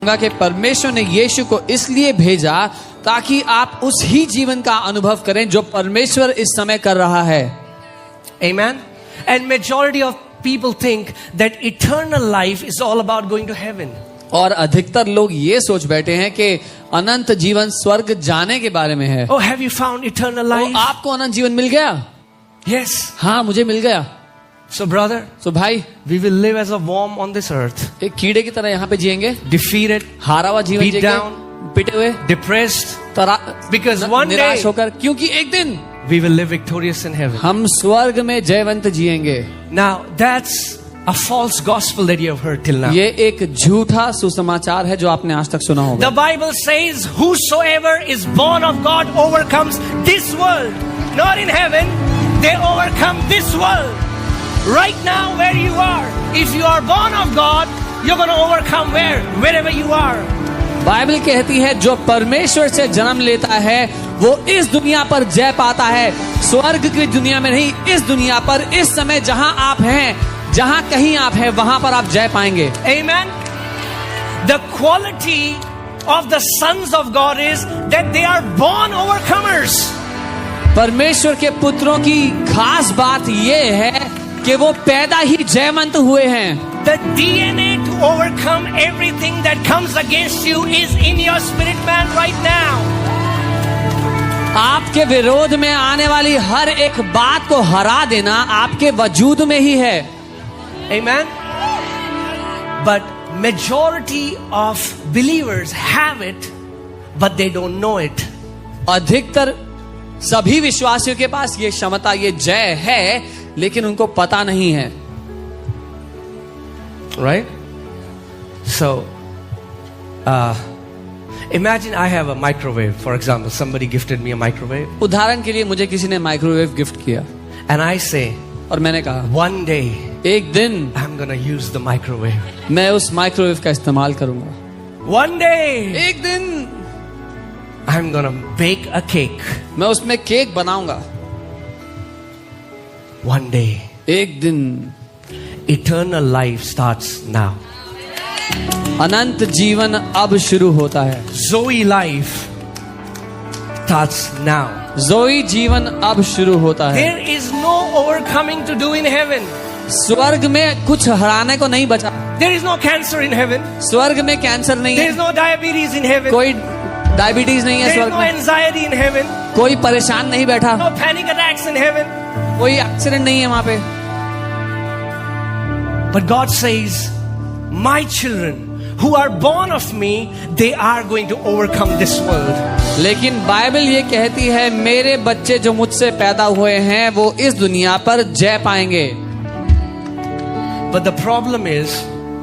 कि परमेश्वर ने यीशु को इसलिए भेजा ताकि आप उस ही जीवन का अनुभव करें जो परमेश्वर इस समय कर रहा है. Amen. And majority of people think that eternal life is all about going to heaven. और अधिकतर लोग ये सोच बैठे हैं कि अनंत जीवन स्वर्ग जाने के बारे में है. Oh, have you found eternal life? आपको अनंत जीवन मिल गया? Yes. हाँ, मुझे मिल गया. So brother, so भाई, we will live as a worm on this earth. एक कीड़े की तरह यहाँ पे जिएंगे. Defeated, हारा हुआ जीवन beat जिएंगे, down, पिटे हुए, depressed, because one day निराश होकर, क्योंकि एक दिन we will live victorious in heaven. हम स्वर्ग में जयवंत जिएंगे. Now that's a false gospel that you have heard till now. ये एक झूठा सुसमाचार है जो आपने आज तक सुना होगा. The Bible says, "Whosoever is born of God overcomes this world." Not in heaven, they overcome this world. Right now, where you are, if you are born of God, you're going to overcome wherever you are. Bible कहती है जो परमेश्वर से जन्म लेता है वो इस दुनिया पर जय पाता है. स्वर्ग की दुनिया में नहीं, इस दुनिया पर इस समय जहां आप हैं, जहां कहीं आप हैं, वहां पर आप जय पाएंगे. Amen. The quality of the sons of God is that they are born overcomers. परमेश्वर के पुत्रों की खास बात ये है कि वो पैदा ही जयवंत हुए हैं. The DNA to overcome everything that comes against you is in your spirit man right now. आपके विरोध में आने वाली हर एक बात को हरा देना आपके वजूद में ही है. Amen. But majority of believers have it, but they don't know it. अधिकतर सभी विश्वासियों के पास ये क्षमता, ये जय है, लेकिन उनको पता नहीं है. Right? So, imagine I have a microwave. For example, somebody gifted me a microwave. उदाहरण के लिए मुझे किसी ने माइक्रोवेव गिफ्ट किया. And I say, और मैंने कहा, one day, एक दिन I'm gonna use the microwave. मैं उस माइक्रोवेव का इस्तेमाल करूंगा. One day, एक दिन I'm gonna bake a cake. मैं उसमें केक बनाऊंगा. One day, एक दिन eternal life starts now. अनंत जीवन अब शुरू होता है. Zoe life starts now. जोई जीवन अब शुरू होता है. There is no overcoming to do in heaven. स्वर्ग में कुछ हराने को नहीं बचा. There is no cancer in heaven. स्वर्ग में कैंसर नहीं There है. is no diabetes in heaven. कोई डायबिटीज नहीं है There is स्वर्ग no में. anxiety in heaven. कोई परेशान नहीं बैठा. No panic attacks in heaven. कोई एक्सीडेंट नहीं है वहां पे. But God says, my children who are born of me, they are going to overcome this world. लेकिन बाइबल ये कहती है मेरे बच्चे जो मुझसे पैदा हुए हैं वो इस दुनिया पर जय पाएंगे. But the problem is,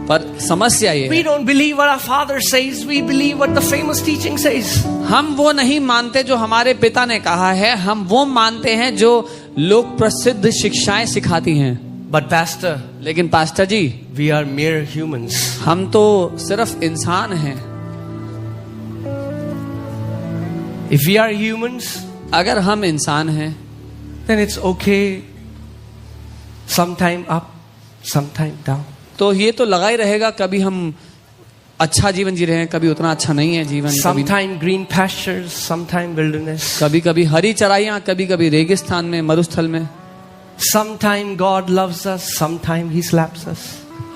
पर समस्या ये we don't believe what our father says. We believe what the famous teaching says. हम वो नहीं मानते जो हमारे पिता ने कहा है. हम वो मानते हैं जो लोग प्रसिद्ध शिक्षाएं सिखाती हैं. But pastor, लेकिन pastor ji, we are mere humans. हम तो सिर्फ इंसान हैं. If we are humans, अगर हम इंसान हैं then it's okay. Sometime up, sometime down. तो ये तो लगा ही रहेगा. कभी हम अच्छा जीवन जी रहे हैं, कभी उतना अच्छा नहीं है जीवन. Sometime green pastures, sometime wilderness. कभी कभी हरी चराइयां, कभी कभी रेगिस्तान में, मरुस्थल में. Sometime God loves us, sometime He slaps us.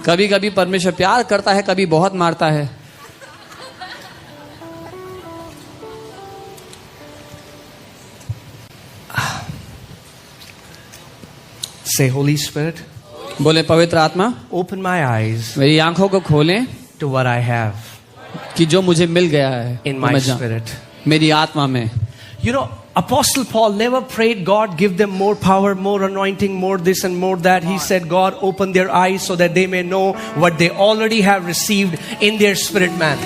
कभी कभी परमेश्वर प्यार करता है, कभी बहुत मारता है. Say, Holy Spirit, बोले पवित्र आत्मा, open my eyes मेरी आंखों को खोलें to what I have कि जो मुझे मिल गया है in वो my मैं जान- spirit. मेरी आत्मा में. You know, Apostle Paul never prayed God give them more power, more anointing, more this and more that. He said, God open their eyes so that they may know what they already have received in their spirit man.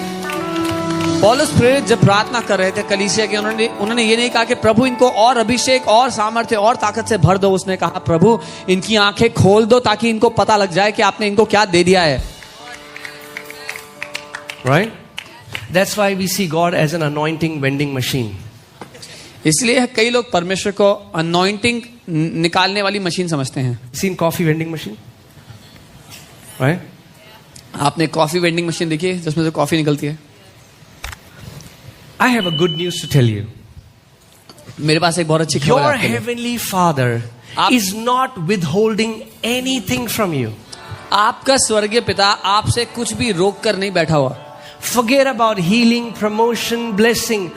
पौलुस प्रेरित जब प्रार्थना कर रहे थे कलीसिया के, उन्होंने ये नहीं कहा कि प्रभु इनको और अभिषेक और सामर्थ्य और ताकत से भर दो. उसने कहा प्रभु इनकी आंखें खोल दो ताकि इनको पता लग जाए कि आपने इनको क्या दे दिया है. Right? That's why we see God as an anointing vending machine. इसलिए कई लोग परमेश्वर को अनॉइंटिंग निकालने वाली मशीन समझते हैं. Seen coffee vending machine? Right? आपने कॉफी वेंडिंग मशीन देखी है जिसमें से कॉफी निकलती है? I have a good news to tell you. मेरे पास एक बहुत अच्छी खबर Your है आपके लिए। heavenly Father आप- is not withholding anything from you. आपका स्वर्गीय पिता आपसे कुछ भी रोक कर नहीं बैठा हुआ। Forget about healing, promotion, blessing.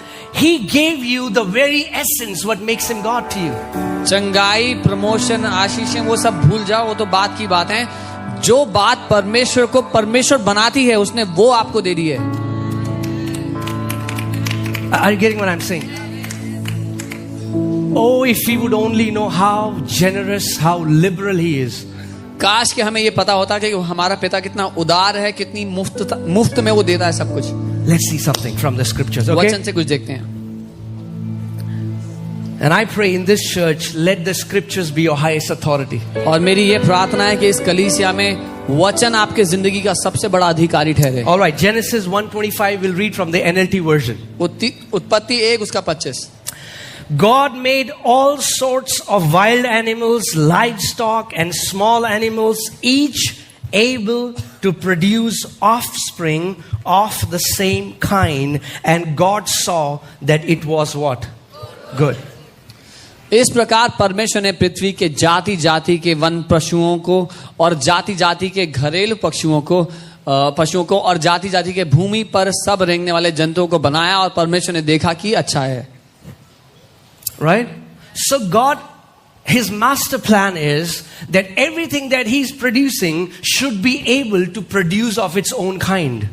He gave you the very essence what makes him God to you. चंगाई, प्रमोशन, आशीषें वो सब भूल जाओ, वो तो बात की बात है। जो बात परमेश्वर को परमेश्वर बनाती है उसने वो आपको दे दी है। Are you getting what I'm saying? Oh, if we would only know how generous, how liberal he is. काश कि हमें ये पता होता कि हमारा पिता कितना उदार है, कितनी मुफ्त में वो देता है सब कुछ। Let's see something from the scriptures, okay? वचन से कुछ देखते हैं। And I pray in this church, let the scriptures be your highest authority. और मेरी ये प्रार्थना है कि इस कलीसिया में वचन आपके जिंदगी का सबसे बड़ा अधिकारी ठहरे। All right, Genesis 1:25 we'll read from the NLT version. उत्पत्ति 1 उसका 25। God made all sorts of wild animals, livestock and small animals, each able to produce offspring of the same kind, and God saw that it was what? Good. इस प्रकार परमेश्वर ने पृथ्वी के जाति जाति के वन पशुओं को और जाति जाति के घरेलू पशुओं को और जाति जाति के भूमि पर सब रेंगने वाले जंतुओं को बनाया और परमेश्वर ने देखा कि अच्छा है। Right? So God, his master plan is that everything that he's producing should be able to produce of its own kind.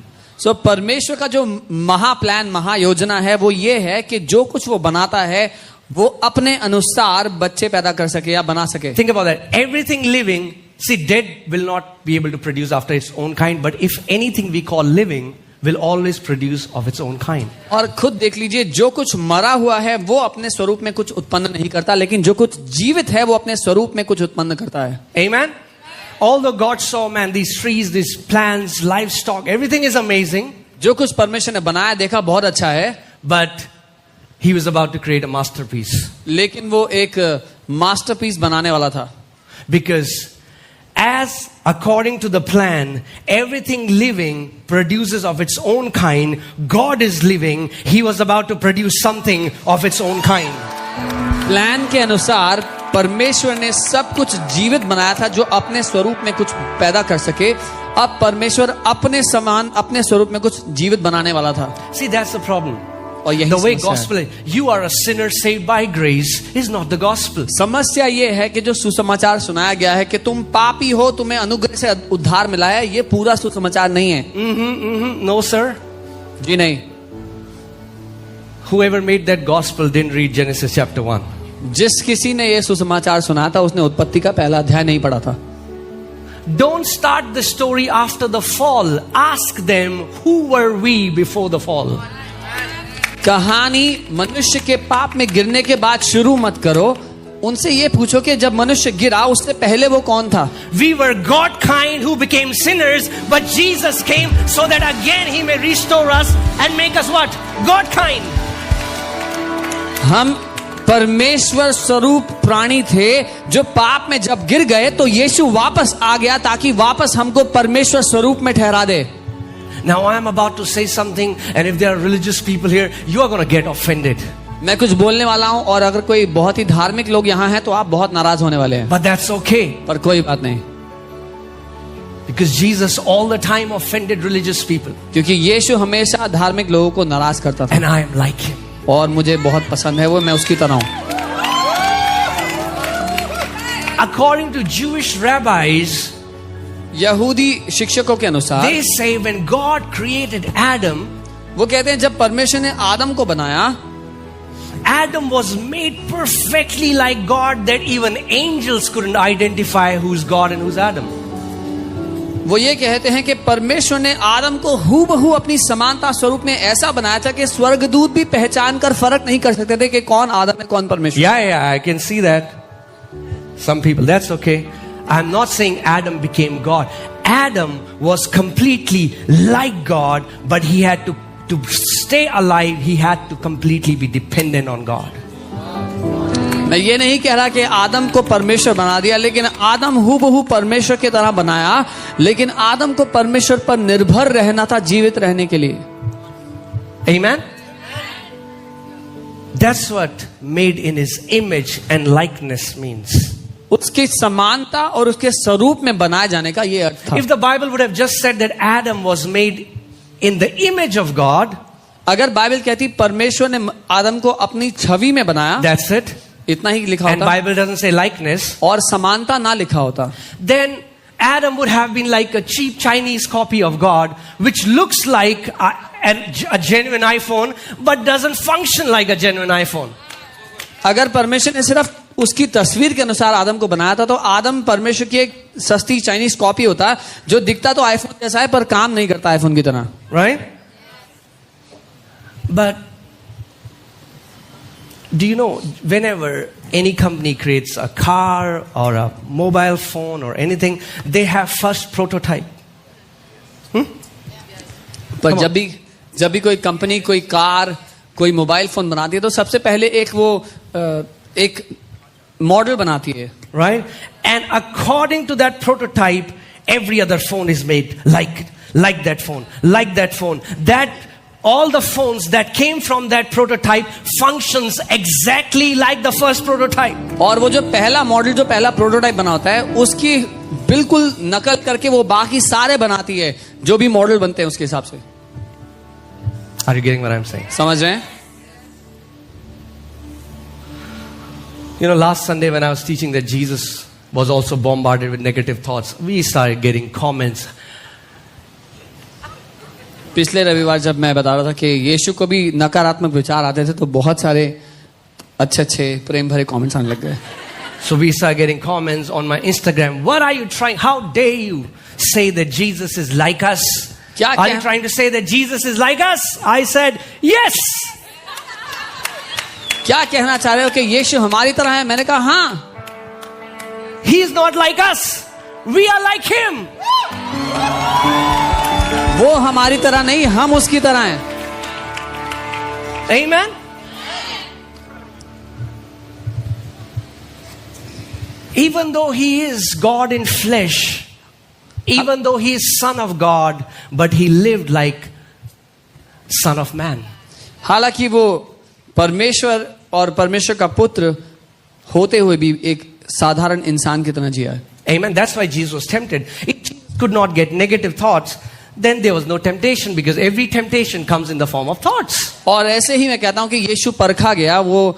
So परमेश्वर का जो महाप्लान महायोजना है वो ये है कि जो कुछ वो बनाता है वो अपने अनुसार बच्चे पैदा कर सके या बना सके। Think about that. Everything living, see, dead will not be able to produce after its own kind, but if anything we call living will always produce of its own kind. और खुद देख लीजिए, जो कुछ मरा हुआ है वो अपने स्वरूप में कुछ उत्पन्न नहीं करता, लेकिन जो कुछ जीवित है वो अपने स्वरूप में कुछ उत्पन्न करता है। Amen? Although God saw, man, these trees, these plants, livestock, everything is amazing. जो कुछ परमेश्वर ने बनाया देखा बहुत अच्छा है, But he was about to create a masterpiece. लेकिन वो एक मास्टरपीस बनाने वाला था। Because as according to the plan, everything living produces of its own kind. God is living. He was about to produce something of its own kind. Plan के अनुसार परमेश्वर ने सब कुछ जीवित बनाया था जो अपने स्वरूप में कुछ पैदा कर सके। अब परमेश्वर अपने समान अपने स्वरूप में कुछ जीवित बनाने वाला था। See, that's the problem. और यही The way समस्या है। gospel is, you are a sinner saved by grace is not the gospel. समस्या ये है कि जो सुसमाचार सुनाया गया है कि तुम पापी हो, तुम्हें अनुग्रह से उद्धार मिला है, ये पूरा सुसमाचार नहीं है। No, sir. जी नहीं। Whoever made that gospel didn't read Genesis chapter 1. जिस किसी ने ये सुसमाचार सुना था उसने उत्पत्ति का पहला अध्याय नहीं पढ़ा था। Don't start the story after the fall. Ask them, who were we before the fall? कहानी मनुष्य के पाप में गिरने के बाद शुरू मत करो, उनसे ये पूछो कि जब मनुष्य गिरा उससे पहले वो कौन था। We were God kind who became sinners, but Jesus came so that again he may restore us and make us what? God kind. हम परमेश्वर स्वरूप प्राणी थे जो पाप में जब गिर गए तो यीशु वापस आ गया ताकि वापस हमको परमेश्वर स्वरूप में ठहरा दे। Now I am about to say something, and if there are religious people here, you are going to get offended. मैं कुछ बोलने वाला हूं और अगर कोई बहुत ही धार्मिक लोग यहाँ हैं तो आप बहुत नाराज होने वाले हैं, But that's okay. पर कोई बात नहीं, Because Jesus all the time offended religious people. क्योंकि यीशु हमेशा धार्मिक लोगों को नाराज करता था And I am like him. और मुझे बहुत पसंद है वो, मैं उसकी तरह हूं। According to Jewish rabbis, यहूदी शिक्षकों के अनुसार they say when God created Adam, वो कहते हैं जब परमेश्वर ने आदम को बनाया, Adam was made perfectly like God that even angels couldn't identify who's God and who's Adam. वो ये कहते हैं कि परमेश्वर ने आदम को हूबहू अपनी समानता स्वरूप में ऐसा बनाया था कि स्वर्गदूत भी पहचान कर फर्क नहीं कर सकते थे कि कौन आदम है कौन परमेश्वर। Yeah, I can see that. Some people, that's okay. I'm not saying Adam became God. Adam was completely like God, but he had to stay alive, he had to completely be dependent on God. मैं ये नहीं कह रहा कि आदम को परमेश्वर बना दिया, लेकिन आदम हूबहू परमेश्वर की तरह बनाया, लेकिन आदम को परमेश्वर पर निर्भर रहना था जीवित रहने के लिए। Amen? That's what made in his image and likeness means. उसकी समानता और उसके स्वरूप में बनाए जाने का ये अर्थ था। If the Bible would have just said that Adam was made in the image of God, अगर बाइबल कहती परमेश्वर ने आदम को अपनी छवि में बनाया, that's it. इतना ही लिखा And होता, Bible doesn't say likeness. और समानता ना लिखा होता, Then Adam would have been like a cheap Chinese copy of God, which looks like a genuine iPhone, but doesn't function like a genuine iPhone. अगर परमेश्वर ने सिर्फ उसकी तस्वीर के अनुसार आदम को बनाया था, तो आदम परमेश्वर की एक सस्ती चाइनीज कॉपी होता, जो दिखता तो आईफोन जैसा है पर काम नहीं करता आईफोन की तरह। Right? But do you know, whenever any company creates a car or a mobile phone or anything, they have first prototype. पर जब भी कोई कंपनी कोई कार कोई मोबाइल फोन बनाती है, तो सबसे पहले एक मॉडल बनाती है, right? And according to that prototype, every other phone is made like that phone, like that phone. That all the phones that came from that prototype functions exactly like the first prototype. और वो जो पहला model जो पहला prototype बना होता है, उसकी बिल्कुल नकल करके वो बाकी सारे बनाती है जो भी मॉडल बनते हैं उसके हिसाब से। Are you getting what I'm saying? समझ रहे हैं? You know, last Sunday when I was teaching that Jesus was also bombarded with negative thoughts, we started getting comments. पिछले रविवार जब मैं बता रहा था कि यीशु को भी नकारात्मक विचार आते थे, तो बहुत सारे अच्छे प्रेम भरे कमेंट्स आने लग गए। So we started getting comments on my Instagram. What are you trying? How dare you say that Jesus is like us? Are you trying to say that Jesus is like us? I said, yes. क्या कहना चाह रहे हो कि यीशु हमारी तरह है? मैंने कहा हाँ। He is not like us. We are like him. वो हमारी तरह नहीं, हम उसकी तरह हैं। Amen. Even though he is God in flesh, even though he is son of God, but he lived like son of man. हालांकि वो परमेश्वर और परमेश्वर का पुत्र होते हुए भी एक साधारण इंसान की तरह जिया है। Amen. That's why Jesus was tempted. If Jesus could not get negative thoughts, then there was no temptation, because every temptation comes in the form of thoughts. और ऐसे ही मैं कहता हूं कि यीशु परखा गया, वो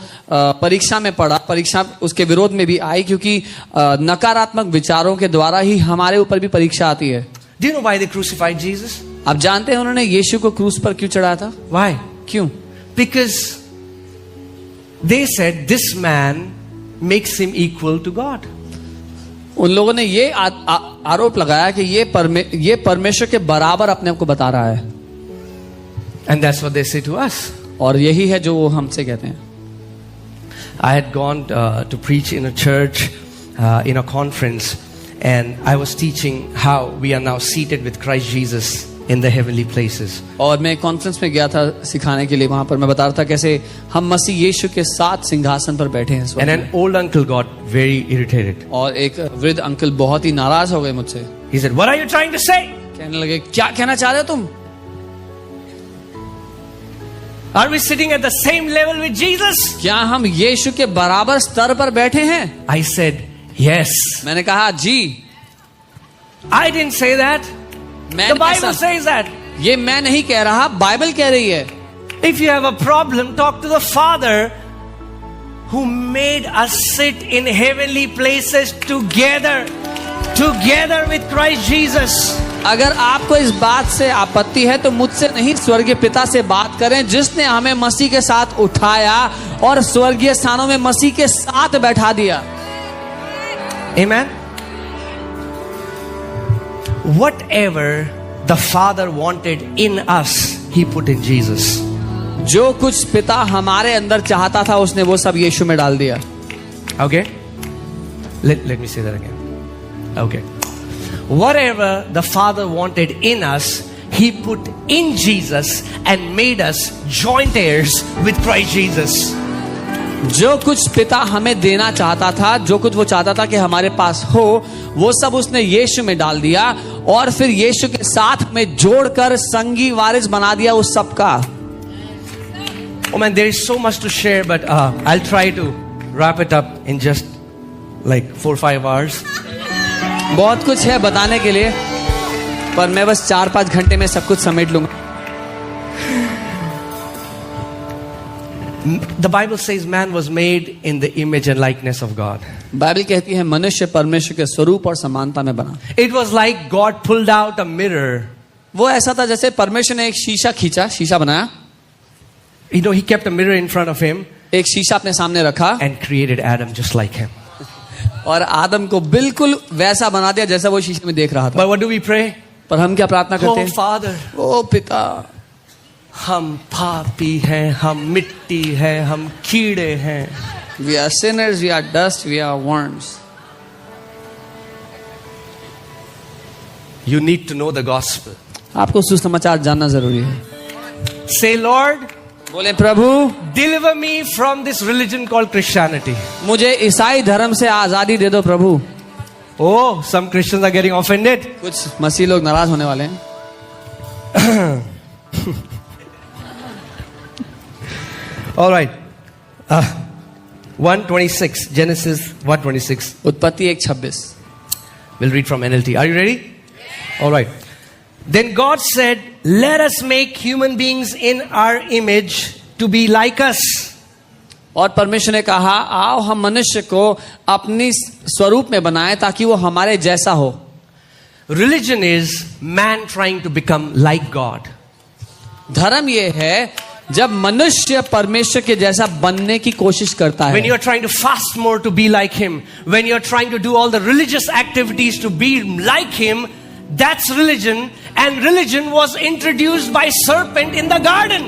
परीक्षा में पड़ा, परीक्षा उसके विरोध में भी आई, क्योंकि नकारात्मक विचारों के द्वारा ही हमारे ऊपर भी परीक्षा आती है। Do you know why they crucified Jesus? आप जानते हैं उन्होंने यीशु को क्रूस पर क्यों चढ़ाया था? Why? क्यों? Because they said this man makes him equal to God. उन लोगों ने ये आरोप लगाया कि ये परमेश्वर के बराबर अपने आप को बता रहा है। And that's what they say to us. और यही है जो वो हमसे कहते हैं। I had gone to preach in a church, in a conference, and I was teaching how we are now seated with Christ Jesus in the heavenly places. और मैं कॉन्फ्रेंस में गया था सिखाने के लिए, वहां पर मैं बता रहा था कैसे हम मसीह यीशु के साथ सिंहासन पर बैठे हैं। And an old uncle got very irritated. और एक वृद्ध अंकल बहुत ही नाराज हो गए मुझसे। He said, "What are you trying to say?" कहने लगे, क्या कहना चाह रहे हो तुम? Are we sitting at the same level with Jesus? क्या हम यीशु के बराबर स्तर पर बैठे हैं? I said, "Yes." मैंने कहा जी। I didn't say that. The Bible says that. ये मैं नहीं कह रहा, बाइबल कह रही है। If you have a problem, talk to the Father who made us sit in heavenly places together with Christ Jesus. अगर आपको इस बात से आपत्ति है तो मुझसे नहीं, स्वर्गीय पिता से बात करें, जिसने हमें मसीह के साथ उठाया और स्वर्गीय स्थानों में मसीह के साथ बैठा दिया। Amen. Whatever the Father wanted in us, He put in Jesus. जो कुछ पिता हमारे अंदर चाहता था उसने वो सब यीशु में डाल दिया। Okay? Let me say that again. Okay. Whatever the Father wanted in us, He put in Jesus and made us joint heirs with Christ Jesus. जो कुछ पिता हमें देना चाहता था, जो कुछ वो चाहता था कि हमारे पास हो, वो सब उसने यीशु में डाल दिया और फिर यीशु के साथ में जोड़कर संगी वारिस बना दिया उस सब का। Oh man, there is so much to share, but I'll try to wrap it up in just like 4-5 hours. बहुत कुछ है बताने के लिए, पर मैं बस 4-5 घंटे में सब कुछ समेट लूंगा। The Bible says man was made in the image and likeness of God. Bible कहती है मनुष्य परमेश्वर के स्वरूप और समानता में बना। It was like God pulled out a mirror. वो ऐसा था जैसे परमेश्वर ने एक शीशा खींचा, शीशा बनाया, You know, he kept a mirror in front of him एक शीशा अपने सामने रखा and created Adam just like him. और आदम को बिल्कुल वैसा बना दिया जैसा वो शीशे में देख रहा था। But what do we pray? पर हम क्या प्रार्थना करते Oh हैं? Father, ओ पिता, हम पापी हैं, हम मिट्टी हैं, हम कीड़े हैं। we are sinners, we are dust, we are worms. You need to know the gospel. आपको सुसमाचार जानना जरूरी है। Say, Lord, बोले प्रभु, deliver me from this religion called Christianity. मुझे ईसाई धर्म से आजादी दे दो प्रभु। Oh, some Christians are getting offended. कुछ मसीह लोग नाराज होने वाले हैं। All right. 1:26, Genesis 1:26. उत्पत्ति 1:26। We'll read from NLT. Are you ready? All right. Then God said, let us make human beings in our image to be like us. और परमेश्वर ने कहा, आओ हम मनुष्य को अपनी स्वरूप में बनाएं ताकि वो हमारे जैसा हो। Religion is man trying to become like God. धर्म ये है जब मनुष्य परमेश्वर के जैसा बनने की कोशिश करता है। When you are trying to fast more to be like him, when you are trying to do all the religious activities to be like him, that's religion. And religion was introduced by serpent in the garden.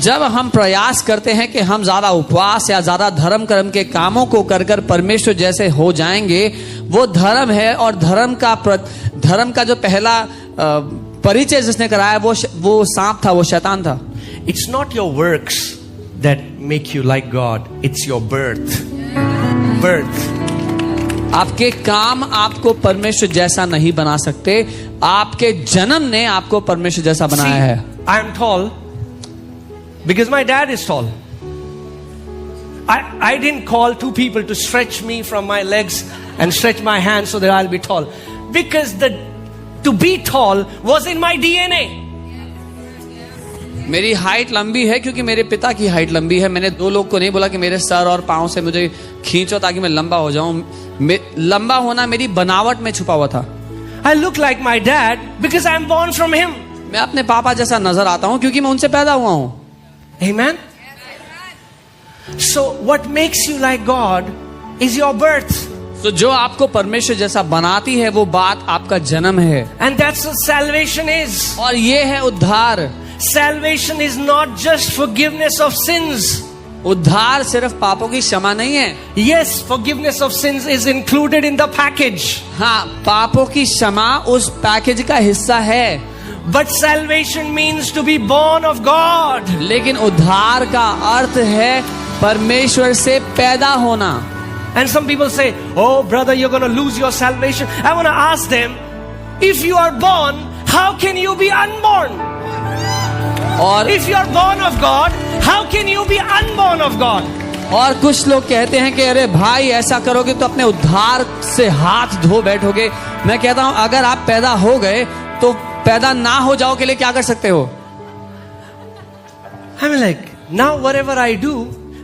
जब हम प्रयास करते हैं कि हम ज्यादा उपवास या ज्यादा धर्म कर्म के कामों को कर कर परमेश्वर जैसे हो जाएंगे, वो धर्म है। और धर्म का जो पहला परिचय जिसने कराया वो सांप था, वो शैतान था। It's not your works that make you like God. It's your birth. Birth. आपके काम आपको परमेश्वर जैसा नहीं बना सकते, आपके जन्म ने आपको परमेश्वर जैसा बनाया है। I am tall because my dad is tall. I didn't call two people to stretch me from my legs and stretch my hands so that I'll be tall. Because to be tall was in my DNA. मेरी height लंबी है क्योंकि मेरे पिता की height लंबी है। मैंने दो लोग को नहीं बोला कि मेरे सर और पाँव से मुझे खींचो ताकि मैं लंबा हो जाऊं। लंबा होना मेरी बनावट में छुपा हुआ था। I look like my dad because I am born from him. मैं अपने पापा जैसा नजर आता हूं क्योंकि मैं उनसे पैदा हुआ हूं। Amen. So what makes you like God is your birth. तो जो आपको परमेश्वर जैसा बनाती है वो बात आपका जन्म है। And that's what salvation is. और ये है उद्धार। Salvation is not just forgiveness of sins. उद्धार सिर्फ पापों की क्षमा नहीं है। Yes, forgiveness of sins is included in the package. हाँ, पापों की क्षमा उस पैकेज का हिस्सा है। But salvation means to be born of God. लेकिन उद्धार का अर्थ है परमेश्वर से पैदा होना। And some people say, oh brother, you're going to lose your salvation. I want to ask them, if you are born, how can you be unborn? और if you are born of God, how can you be unborn of God? और कुछ लोग कहते हैं कि अरे भाई ऐसा करोगे तो अपने उद्धार से हाथ धो बैठोगे। मैं कहता हूं अगर आप पैदा हो गए तो पैदा ना हो जाओ के लिए क्या कर सकते हो? I mean, like, now whatever I do,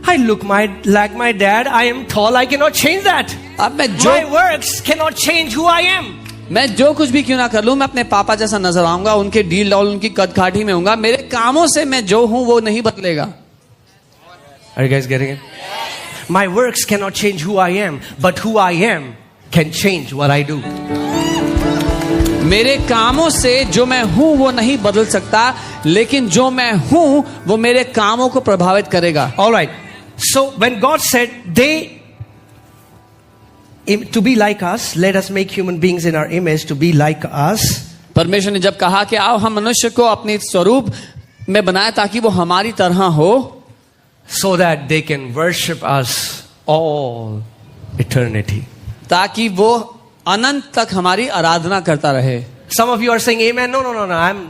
I look like my dad. I am tall. I cannot change that. अब My works cannot change who I am. मैं जो कुछ भी क्यों ना कर लूं, मैं अपने पापा जैसा नजर आऊंगा, उनके डील डॉल, उनकी कद काठी में होऊंगा। मेरे कामों से मैं जो हूं वो नहीं बदलेगा। Are you guys getting it? My works cannot change who I am, but who I am can change what I do. मेरे कामों से जो मैं हूं वो नहीं बदल सकता, लेकिन जो मैं हूं वो मेरे कामों को प्रभावित करेगा। All right. So when God said to be like us, let us make human beings in our image to be like us. परमेश्वर ने जब कहा कि आओ हम मनुष्य को अपने स्वरूप में बनाए ताकि वो हमारी तरह हो, so that they can worship us all eternity. ताकि वो अनंत तक हमारी आराधना करता रहे. Some of you are saying amen. No.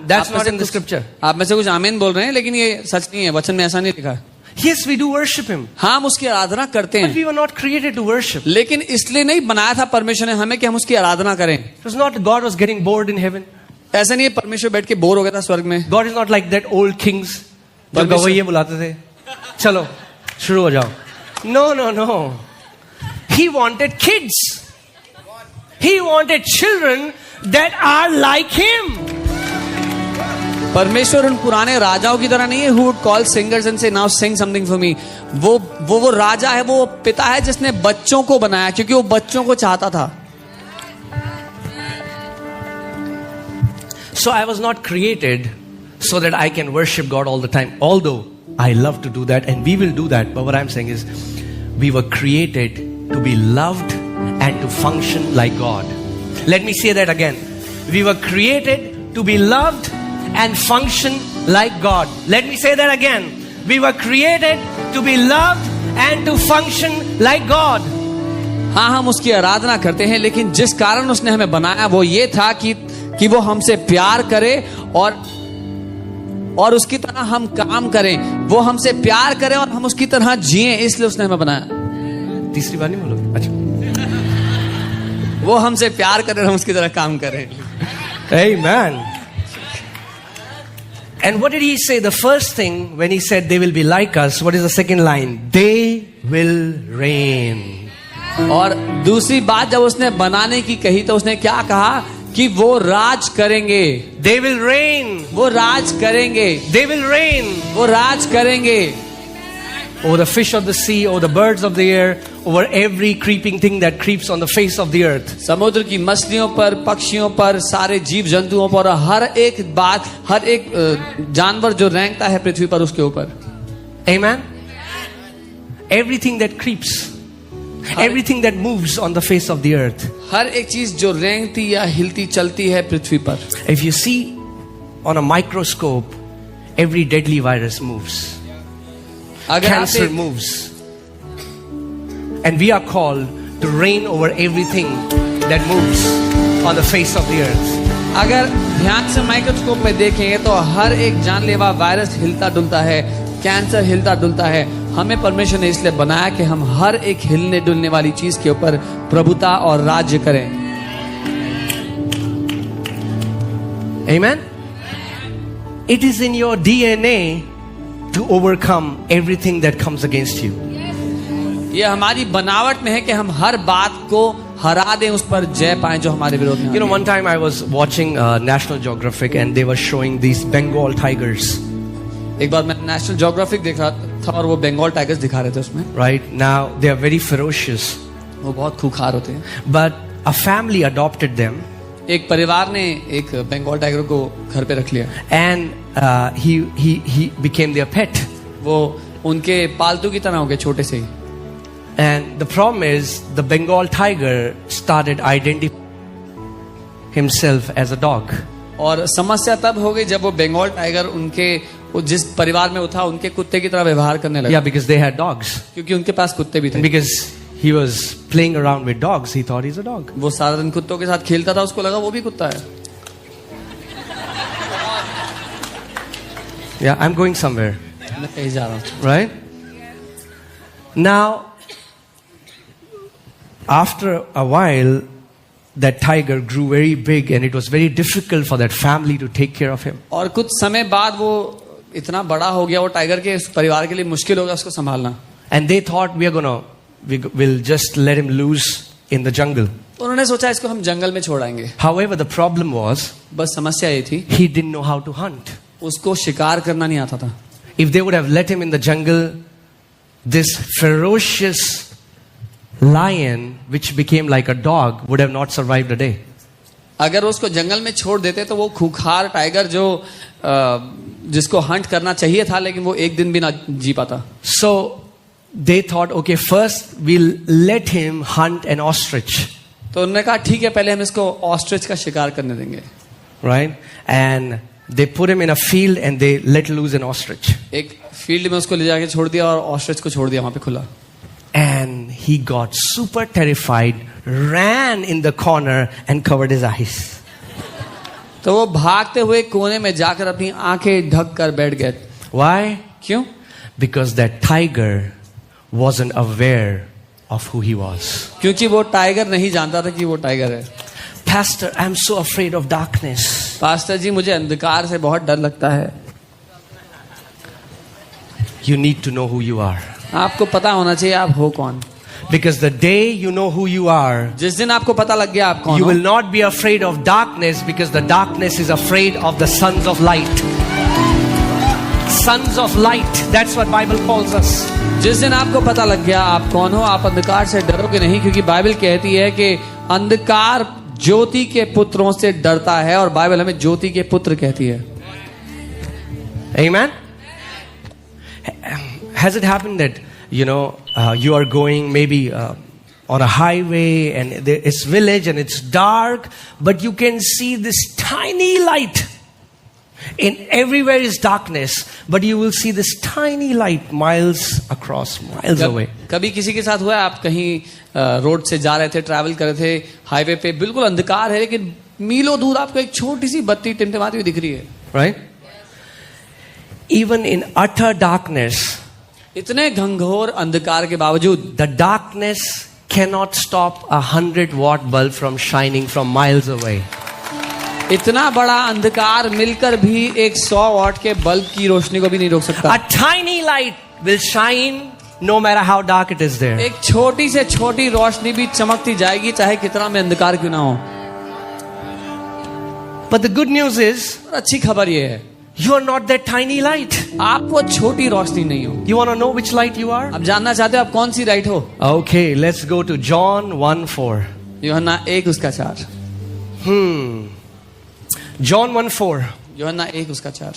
That's not in the scripture. आप में से कुछ आमीन बोल रहे हैं, लेकिन ये सच नहीं है, वचन में ऐसा नहीं लिखा है. Yes, we do worship him. हाँ, हम उसकी आराधना करते But हैं, we were not created to worship. लेकिन इसलिए नहीं बनाया था परमेश्वर ने हमें कि हम उसकी आराधना करें. It was not God was getting bored in heaven. ऐसा नहीं है परमेश्वर बैठ के बोर हो गया था स्वर्ग में. God is not like that old kings. जो परमेश्वर- गवैये बुलाते थे. चलो शुरू हो जाओ. No. He wanted kids. He wanted children that are like him. परमेश्वर उन पुराने राजाओं की तरह नहीं है, who would call singers and say now sing something for me. वो राजा है, वो पिता है जिसने बच्चों को बनाया, क्योंकि वो बच्चों को चाहता था. So I was not created so that I can worship God all the time. Although I love to do that and we will do that. But what I'm saying is we were created to be loved and to function like God. Let me say that again. We were created to be loved and function like God. Let me say that again. We were created to be loved and to function like God. हाँ, हम उसकी आराधना करते हैं, लेकिन जिस कारण उसने हमें बनाया वो ये था कि वो हमसे प्यार करे और उसकी तरह हम काम करें. वो हमसे प्यार करे और हम उसकी तरह जिएं, इसलिए उसने हमें बनाया. तीसरी बार नहीं बोलोगे? अच्छा. वो हमसे प्यार करे और हम उसकी तरह काम करें. Amen. And what did he say? The first thing when he said they will be like us, what is the second line? They will reign. और दूसरी बात जब उसने बनाने की कही तो उसने क्या कहा कि वो राज करेंगे. They will reign. वो राज करेंगे. They will reign वो राज करेंगे. over the fish of the sea, over the birds of the air, over every creeping thing that creeps on the face of the earth. समुद्र की मछलियों पर, पक्षियों पर, सारे जीव जंतुओं पर, हर एक बात, हर एक जानवर जो रेंगता है पृथ्वी पर उसके ऊपर. Amen. Everything that creeps, everything that moves on the face of the earth. हर एक चीज जो रेंगती या हिलती चलती है पृथ्वी पर. If you see on a microscope, every deadly virus moves. अगर आप Cancer moves. And we are called to reign over everything that moves on the face of the earth. अगर ध्यान से माइक्रोस्कोप में देखेंगे तो हर एक जानलेवा वायरस हिलता डुलता है, कैंसर हिलता डुलता है. हमें परमेश्वर ने इसलिए बनाया कि हम हर एक हिलने डुलने वाली चीज के ऊपर प्रभुता और राज्य करें. Amen. It is in your DNA to overcome everything that comes against you. ये हमारी बनावट में है कि हम हर बात को हरा दें, उस पर जय पाएं जो हमारे विरोध में. You know, one time I was watching National Geographic and they were showing these Bengal tigers. एक बार मैं नेशनल ज्योग्राफिक देख रहा था और वो बंगाल टाइगर्स दिखा रहे थे उसमें. Right now they are very ferocious. वो बहुत खूंखार होते हैं. But a family adopted them. एक परिवार ने एक बंगाल टाइगर को घर पे रख लिया. And he became their pet. वो उनके पालतू की तरह हो गए, छोटे से ही. And the problem is the Bengal tiger started identifying himself as a dog. और समस्या तब हो गई जब वो बंगाल टाइगर उनके जिस परिवार में वो था उनके कुत्ते की तरह व्यवहार करने लगा. Yeah, because they had dogs. क्योंकि उनके पास कुत्ते भी थे. Because he was playing around with dogs, he thought he's a dog. वो सारा दिन कुत्तों के साथ खेलता था, उसको लगा वो भी कुत्ता है. Yeah, I'm going somewhere. मैं कहीं जा रहा हूँ. Right? Now, after a while, that tiger grew very big and it was very difficult for that family to take care of him. और कुछ समय बाद वो इतना बड़ा हो गया, वो टाइगर के परिवार के लिए मुश्किल होगा उसको संभालना. And they thought we will just let him loose in the jungle. तो उन्होंने सोचा इसको हम जंगल में छोड़ाएंगे. However, the problem was बस समस्या ये थी he didn't know how to hunt. उसको शिकार करना नहीं आता था. If they would have let him in the jungle, this ferocious lion, which became like a dog, would have not survived a day. अगर उसको जंगल में छोड़ देते तो वो खूंखार टाइगर जो जिसको हंट करना चाहिए था, लेकिन वो एक दिन भी ना जी पाता. So they thought, okay, first we'll let him hunt an ostrich. तो उन्होंने कहा ठीक है, पहले हम इसको ऑस्ट्रिच का शिकार करने देंगे. Right? And they put him in a field and they let loose an ostrich. एक फील्ड में उसको ले जाके छोड़ दिया और ऑस्ट्रिच को छोड़ दिया वहां पे खुला. And he got super terrified, ran in the corner and covered his eyes. तो वो भागते हुए कोने में जाकर अपनी आंखें ढक कर बैठ गए. Why? क्यों? Because that tiger wasn't aware of who he was. क्योंकि वो टाइगर नहीं जानता था कि वो टाइगर है. Pastor, I'm so afraid of darkness. Pastor ji, मुझे अंधकार से बहुत डर लगता है. You need to know who you are. आपको पता होना चाहिए आप हो कौन. Because the day you know who you are, जिस दिन आपको पता लग गया आप कौन you हो, will not be afraid of darkness, because the darkness is afraid of the sons of light. Sons of light, that's what Bible calls us. जिस दिन आपको पता लग गया आप कौन हो, आप अंधकार से डरोगे नहीं, क्योंकि बाइबल कहती है कि अंधकार ज्योति के पुत्रों से डरता है, और बाइबल हमें ज्योति के पुत्र कहती है. Amen? Has it happened that, you are going maybe on a highway and it's village and it's dark, but you can see this tiny light. In everywhere is darkness, but you will see this tiny light miles across, miles away. कभी किसी के साथ हुआ है, आप कहीं road से जा रहे थे, ट्रैवल कर रहे थे, हाईवे पे बिल्कुल अंधकार है, लेकिन मीलों दूर आपको एक छोटी सी बत्ती टिमटिमाती हुई दिख रही है. Right? Even in utter darkness, इतने घंघोर अंधकार के बावजूद, the darkness cannot stop 100-watt bulb from shining from miles away. इतना बड़ा अंधकार मिलकर भी एक 100 वाट के बल्ब की रोशनी को भी नहीं रोक सकता. A tiny light will shine no matter how dark it is there. एक छोटी से छोटी रोशनी भी चमकती जाएगी, चाहे कितना में अंधकार क्यों ना हो. But the good news is, अच्छी खबर ये है, you are not that tiny light. आप वो छोटी रोशनी नहीं हो. You want to know which light you are? आप जानना चाहते हो आप कौन सी लाइट हो? Okay, let's go to John 1:4. यूहन्ना 1:4. John 1:4. यूहन्ना 1:4.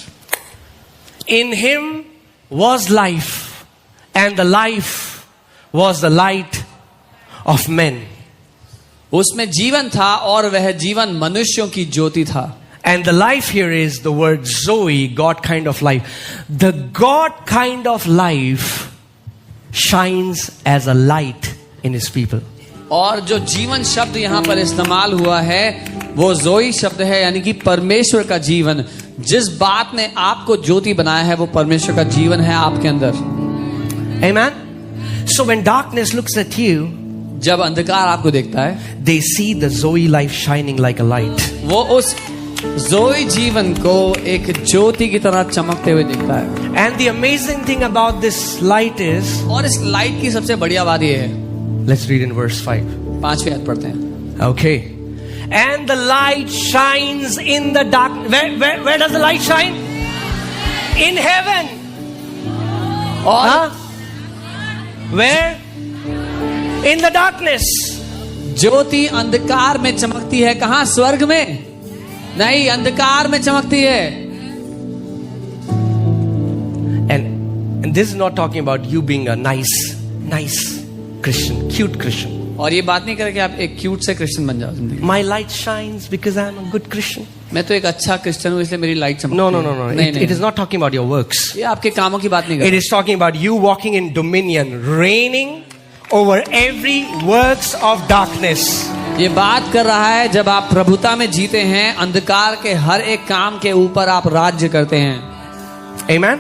In him was life, and the life was the light of men. उसमें जीवन था और वह जीवन मनुष्यों की ज्योति था. And the life here is the word Zoe, God kind of life. The God kind of life shines as a light in his people. और जो जीवन शब्द यहाँ पर इस्तेमाल हुआ है वो जोई शब्द है, यानी कि परमेश्वर का जीवन. जिस बात ने आपको ज्योति बनाया है वो परमेश्वर का जीवन है आपके अंदर. Amen? So when darkness looks at you, जब अंधकार आपको देखता है, they see the Zoe life shining like a light. वो उस जोई जीवन को एक ज्योति की तरह चमकते हुए दिखता है. And the amazing thing about this light is, और इस लाइट की सबसे बढ़िया बात ये है, let's read in verse 5. 5वीं आयत पढ़ते हैं. Okay. And the light shines in the dark. Where does the light shine? In heaven. और Where? In the darkness. ज्योति अंधकार में चमकती है. कहाँ? स्वर्ग में नहीं, अंधकार में चमकती है. And this is not talking about you being a nice Christian, cute Christian. और ये बात नहीं करे कि आप एक क्यूट से क्रिश्चियन बन जाओ जिंदगी. My light shines because I am a good Christian. मैं तो एक अच्छा क्रिश्चियन हूँ इसलिए मेरी लाइट चमकती No. है. नहीं, It is not talking about your works. ये आपके कामों की बात नहीं It कर. is talking about you walking in dominion, reigning over every works of darkness. ये बात कर रहा है जब आप प्रभुता में जीते हैं, अंधकार के हर एक काम के ऊपर आप राज्य करते हैं. Amen?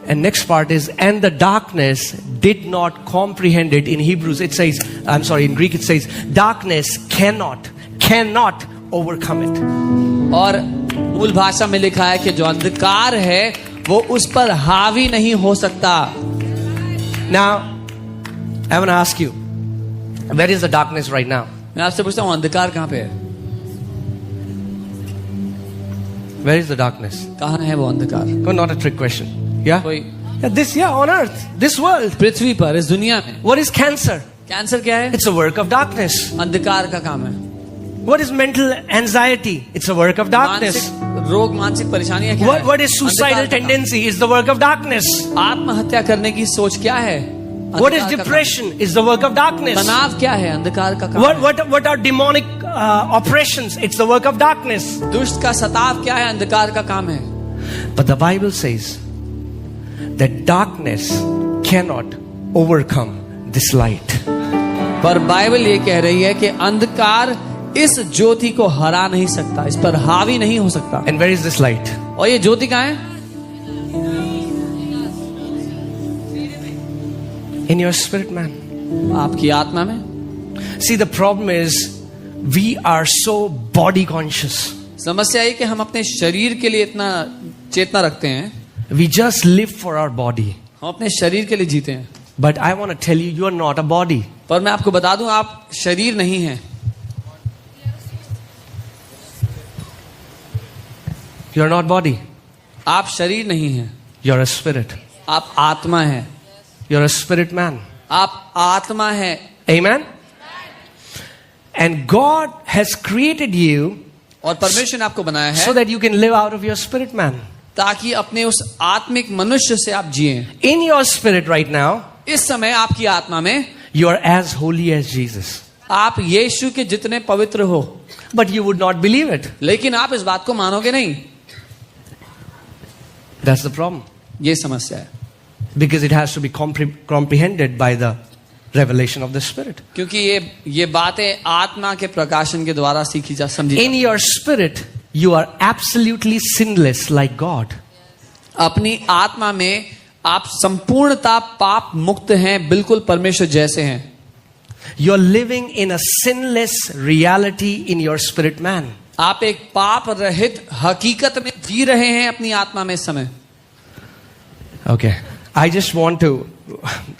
And next part is, and the darkness did not comprehend it. In Hebrews it says, in Greek it says, darkness cannot overcome it. और मूल भाषा में लिखा है कि जो अंधकार है वो उस पर हावी नहीं हो सकता. Now, I want to ask you, where is the darkness right now? मैं आपसे पूछता हूँ अंधकार कहाँ पे है? Where is the darkness? कहाँ है वो अंधकार? No, not a trick question. Yeah? कोई on earth, this world. पृथ्वी पर, इस दुनिया में. What is cancer? कैंसर क्या है? It's a work of darkness. अंधकार का काम है. What is mental anxiety? It's a work of darkness. मानसिक रोग, मानसिक परेशानियां क्या है? What is suicidal tendency? It's the work of darkness. आत्महत्या करने की सोच क्या है? What is depression? It's the work of darkness. तनाव क्या है? अंधकार का काम. What are demonic oppressions, it's the work of darkness. दुष्ट का सताव क्या है? अंधकार का काम है. But the Bible says that darkness cannot overcome this light. पर बाइबल ये कह रही है कि अंधकार इस ज्योति को हरा नहीं सकता, इस पर हावी नहीं हो सकता. And where is this light? और ये ज्योति कहाँ है? In your spirit, man. आपकी आत्मा में. See, the problem is we are so body conscious. समस्या है कि हम अपने शरीर के लिए इतना चेतना रखते हैं. We just live for our body. हम अपने शरीर के लिए जीते हैं. But I want to tell you, you are not a body. पर मैं आपको बता दूं, आप शरीर नहीं हैं. You are not body. आप शरीर नहीं हैं. You are a spirit. आप आत्मा हैं. You are a spirit man. आप आत्मा हैं. Amen. And God has created you और परमेश्वर ने आपको बनाया है so that you can live out of your spirit man. ताकि अपने उस आत्मिक मनुष्य से आप जिएं. In your spirit right now, इस समय आपकी आत्मा में you are as holy as Jesus. आप यीशु के जितने पवित्र हो. But you would not believe it. लेकिन आप इस बात को मानोगे नहीं. That's the problem. ये समस्या है. Because it has to be comprehended by the revelation of the Spirit. क्योंकि ये बातें आत्मा के प्रकाशन के द्वारा सीखी जा समझी. In your spirit, you are absolutely sinless like God. अपनी आत्मा में आप संपूर्णता पाप मुक्त हैं, बिल्कुल परमेश्वर जैसे हैं. You are living in a sinless reality in your spirit man. आप एक पाप रहित हकीकत में जी रहे हैं अपनी आत्मा में इस समय. Okay. I just want to,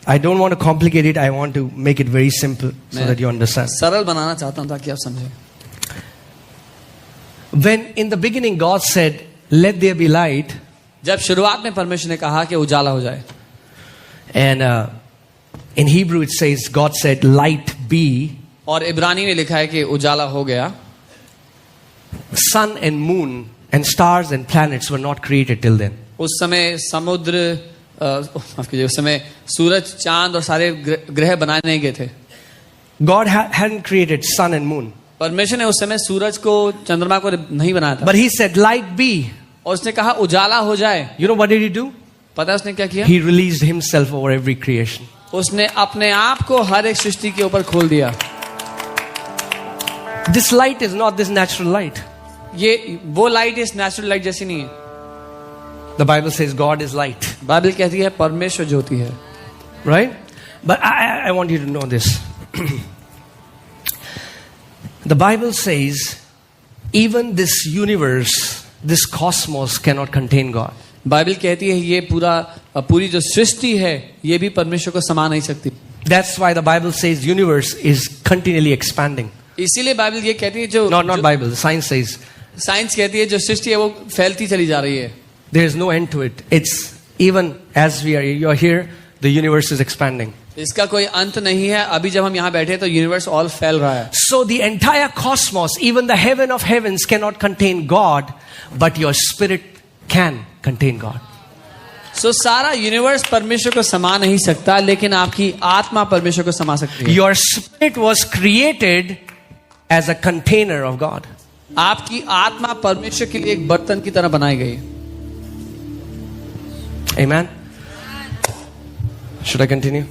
I don't want to complicate it. I want to make it very simple so that you understand. सरल बनाना चाहता हूं ताकि आप समझें. When in the beginning God said, let there be light. जब शुरुआत में परमेश्वर ने कहा कि उजाला हो जाए. And in Hebrew it says, God said, light be. और इब्रानी में लिखा है कि उजाला हो गया. Sun and moon and stars and planets were not created till then. उस समय समुद्र माफ कीजिए, उस समय सूरज, चांद और सारे ग्रह बनाए नहीं गए थे. God hadn't created sun and moon. परमेश्वर ने उस समय सूरज को, चंद्रमा को नहीं बनाया था. But he said, light be. और उसने कहा उजाला हो जाए. You know what did he do? पता है उसने क्या किया? He released himself over every creation. उसने अपने आप को हर एक सृष्टि के ऊपर खोल दिया. This light is not this natural light. ये वो लाइट इस नेचुरल लाइट जैसी नहीं है. The Bible says God is light. Bible कहती है परमेश्वर ज्योति है. Right? But I want you to know this. The Bible says even this universe, this cosmos cannot contain God. Bible कहती है ये पूरी जो सृष्टि है ये भी परमेश्वर को समा नहीं सकती. That's why the Bible says universe is continually expanding. इसीलिए बाइबल ये कहती है जो Not Bible, science says. Science कहती है जो सृष्टि है वो फैलती चली जा रही है. There is no end to it. It's even as you are here, the universe is expanding. इसका कोई अंत नहीं है. अभी जब हम यहाँ बैठे तो यूनिवर्स ऑल फैल रहा है. So the entire cosmos, even the heaven of heavens cannot contain God, but your spirit can contain God. So सारा यूनिवर्स परमेश्वर को समा नहीं सकता, लेकिन आपकी आत्मा परमेश्वर को समा सकती है. Your spirit was created as a container of God. आपकी आत्मा परमेश्वर के लिए एक बर्तन की तरह बनाई गई. Amen. Should I continue?